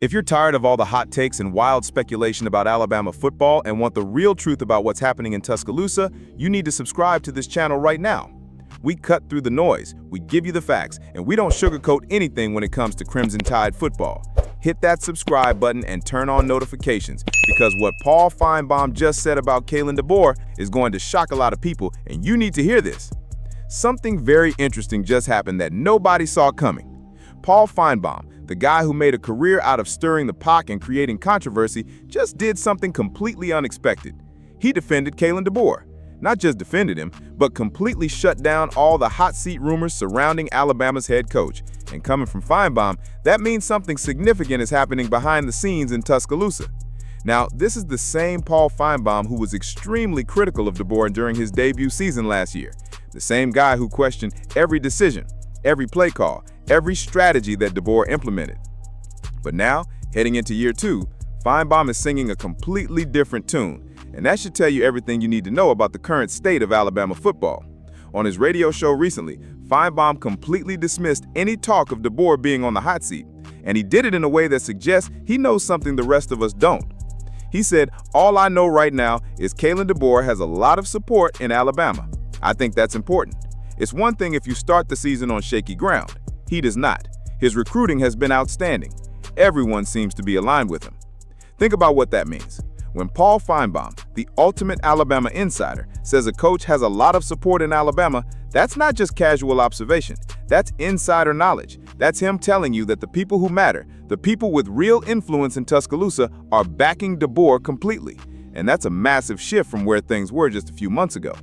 If you're tired of all the hot takes and wild speculation about Alabama football and want the real truth about what's happening in Tuscaloosa, you need to subscribe to this channel right now. We cut through the noise, we give you the facts, and we don't sugarcoat anything when it comes to Crimson Tide football. Hit that subscribe button and turn on notifications, because what Paul Finebaum just said about Kalen DeBoer is going to shock a lot of people, and you need to hear this. Something very interesting just happened that nobody saw coming. Paul Finebaum, the guy who made a career out of stirring the pot and creating controversy, just did something completely unexpected. He defended Kalen DeBoer. Not just defended him, but completely shut down all the hot seat rumors surrounding Alabama's head coach. And coming from Finebaum, that means something significant is happening behind the scenes in Tuscaloosa. Now, this is the same Paul Finebaum who was extremely critical of DeBoer during his debut season last year. The same guy who questioned every decision, every play call, every strategy that DeBoer implemented. But now, heading into year two, Finebaum is singing a completely different tune, and that should tell you everything you need to know about the current state of Alabama football. On his radio show recently, Finebaum completely dismissed any talk of DeBoer being on the hot seat, and he did it in a way that suggests he knows something the rest of us don't. He said, "All I know right now is Kalen DeBoer has a lot of support in Alabama. I think that's important. It's one thing if you start the season on shaky ground. He does not. His recruiting has been outstanding. Everyone seems to be aligned with him." Think about what that means. When Paul Finebaum, the ultimate Alabama insider, says a coach has a lot of support in Alabama, that's not just casual observation. That's insider knowledge. That's him telling you that the people who matter, the people with real influence in Tuscaloosa, are backing DeBoer completely. And that's a massive shift from where things were just a few months ago.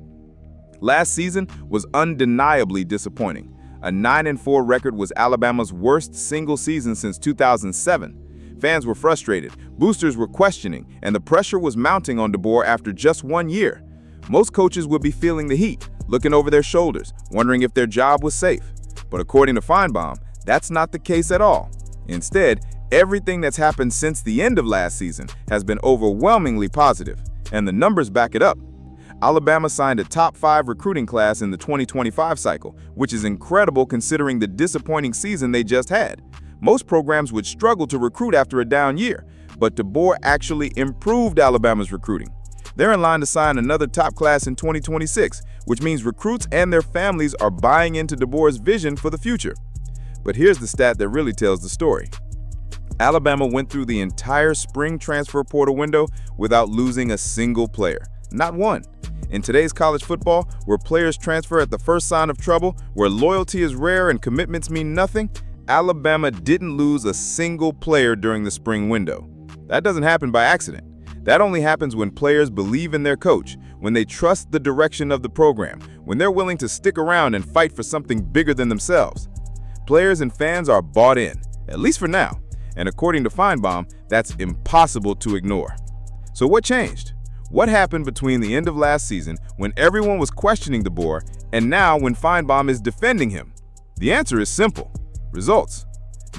Last season was undeniably disappointing. A 9-4 record was Alabama's worst single season since 2007. Fans were frustrated, boosters were questioning, and the pressure was mounting on DeBoer after just 1 year. Most coaches would be feeling the heat, looking over their shoulders, wondering if their job was safe. But according to Finebaum, that's not the case at all. Instead, everything that's happened since the end of last season has been overwhelmingly positive, and the numbers back it up. Alabama signed a top 5 recruiting class in the 2025 cycle, which is incredible considering the disappointing season they just had. Most programs would struggle to recruit after a down year, but DeBoer actually improved Alabama's recruiting. They're in line to sign another top class in 2026, which means recruits and their families are buying into DeBoer's vision for the future. But here's the stat that really tells the story. Alabama went through the entire spring transfer portal window without losing a single player. Not one. In today's college football, where players transfer at the first sign of trouble, where loyalty is rare and commitments mean nothing, Alabama didn't lose a single player during the spring window. That doesn't happen by accident. That only happens when players believe in their coach, when they trust the direction of the program, when they're willing to stick around and fight for something bigger than themselves. Players and fans are bought in, at least for now, and according to Finebaum, that's impossible to ignore. So what changed? What happened between the end of last season, when everyone was questioning DeBoer, and now when Finebaum is defending him? The answer is simple. Results.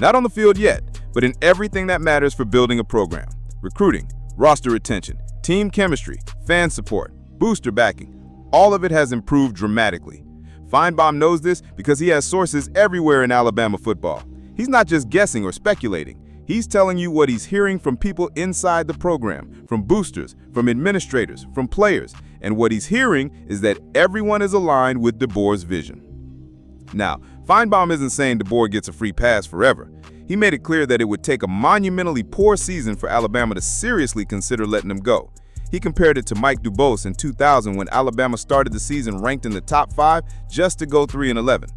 Not on the field yet, but in everything that matters for building a program. Recruiting, roster retention, team chemistry, fan support, booster backing. All of it has improved dramatically. Finebaum knows this because he has sources everywhere in Alabama football. He's not just guessing or speculating. He's telling you what he's hearing from people inside the program, from boosters, from administrators, from players. And what he's hearing is that everyone is aligned with DeBoer's vision. Now, Finebaum isn't saying DeBoer gets a free pass forever. He made it clear that it would take a monumentally poor season for Alabama to seriously consider letting him go. He compared it to Mike DuBose in 2000 when Alabama started the season ranked in the top 5 just to go 3-11.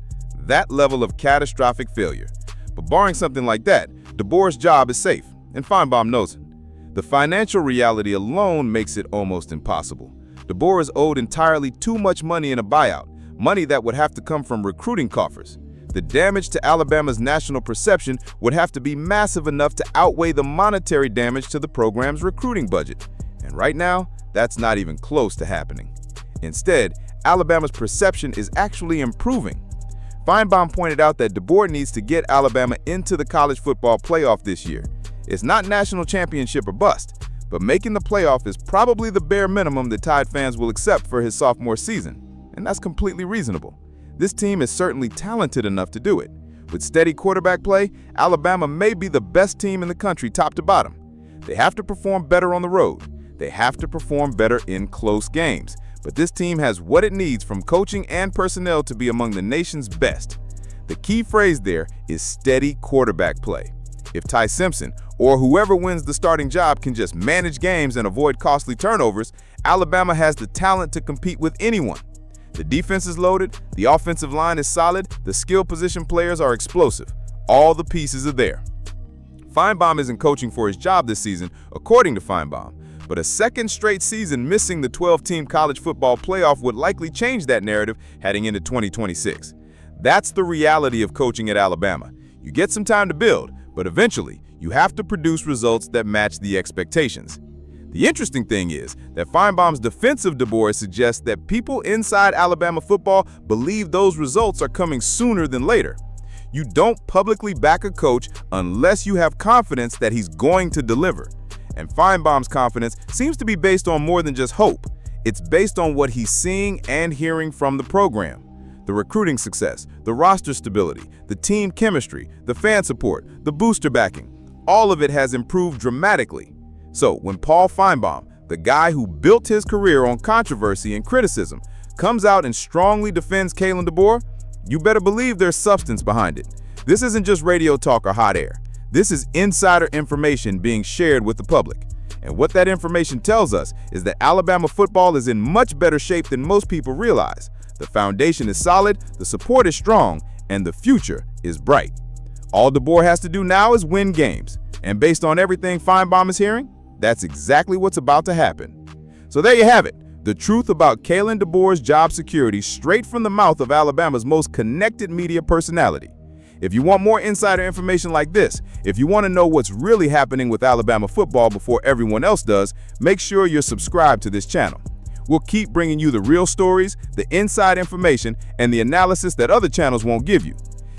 That level of catastrophic failure. But barring something like that, DeBoer's job is safe, and Finebaum knows it. The financial reality alone makes it almost impossible. DeBoer is owed entirely too much money in a buyout, money that would have to come from recruiting coffers. The damage to Alabama's national perception would have to be massive enough to outweigh the monetary damage to the program's recruiting budget. And right now, that's not even close to happening. Instead, Alabama's perception is actually improving. Finebaum pointed out that DeBoer needs to get Alabama into the college football playoff this year. It's not national championship or bust, but making the playoff is probably the bare minimum that Tide fans will accept for his sophomore season, and that's completely reasonable. This team is certainly talented enough to do it. With steady quarterback play, Alabama may be the best team in the country top to bottom. They have to perform better on the road. They have to perform better in close games. But this team has what it needs from coaching and personnel to be among the nation's best. The key phrase there is steady quarterback play. If Ty Simpson or whoever wins the starting job can just manage games and avoid costly turnovers, Alabama has the talent to compete with anyone. The defense is loaded, the offensive line is solid, the skill position players are explosive. All the pieces are there. Finebaum isn't coaching for his job this season, according to Finebaum, but a second straight season missing the 12-team college football playoff would likely change that narrative heading into 2026. That's the reality of coaching at Alabama. You get some time to build, but eventually you have to produce results that match the expectations. The interesting thing is that Finebaum's defense of DeBoer's suggests that people inside Alabama football believe those results are coming sooner than later. You don't publicly back a coach unless you have confidence that he's going to deliver. And Finebaum's confidence seems to be based on more than just hope. It's based on what he's seeing and hearing from the program. The recruiting success, the roster stability, the team chemistry, the fan support, the booster backing, all of it has improved dramatically. So when Paul Finebaum, the guy who built his career on controversy and criticism, comes out and strongly defends Kalen DeBoer, you better believe there's substance behind it. This isn't just radio talk or hot air. This is insider information being shared with the public. And what that information tells us is that Alabama football is in much better shape than most people realize. The foundation is solid, the support is strong, and the future is bright. All DeBoer has to do now is win games. And based on everything Finebaum is hearing, that's exactly what's about to happen. So there you have it, the truth about Kalen DeBoer's job security straight from the mouth of Alabama's most connected media personality. If you want more insider information like this, if you want to know what's really happening with Alabama football before everyone else does, make sure you're subscribed to this channel. We'll keep bringing you the real stories, the inside information, and the analysis that other channels won't give you.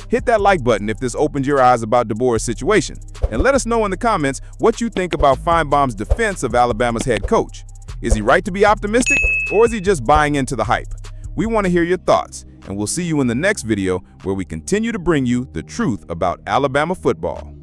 Hit that like button if this opened your eyes about DeBoer's situation, and let us know in the comments what you think about Finebaum's defense of Alabama's head coach. Is he right to be optimistic, or is he just buying into the hype? We want to hear your thoughts, and we'll see you in the next video where we continue to bring you the truth about Alabama football.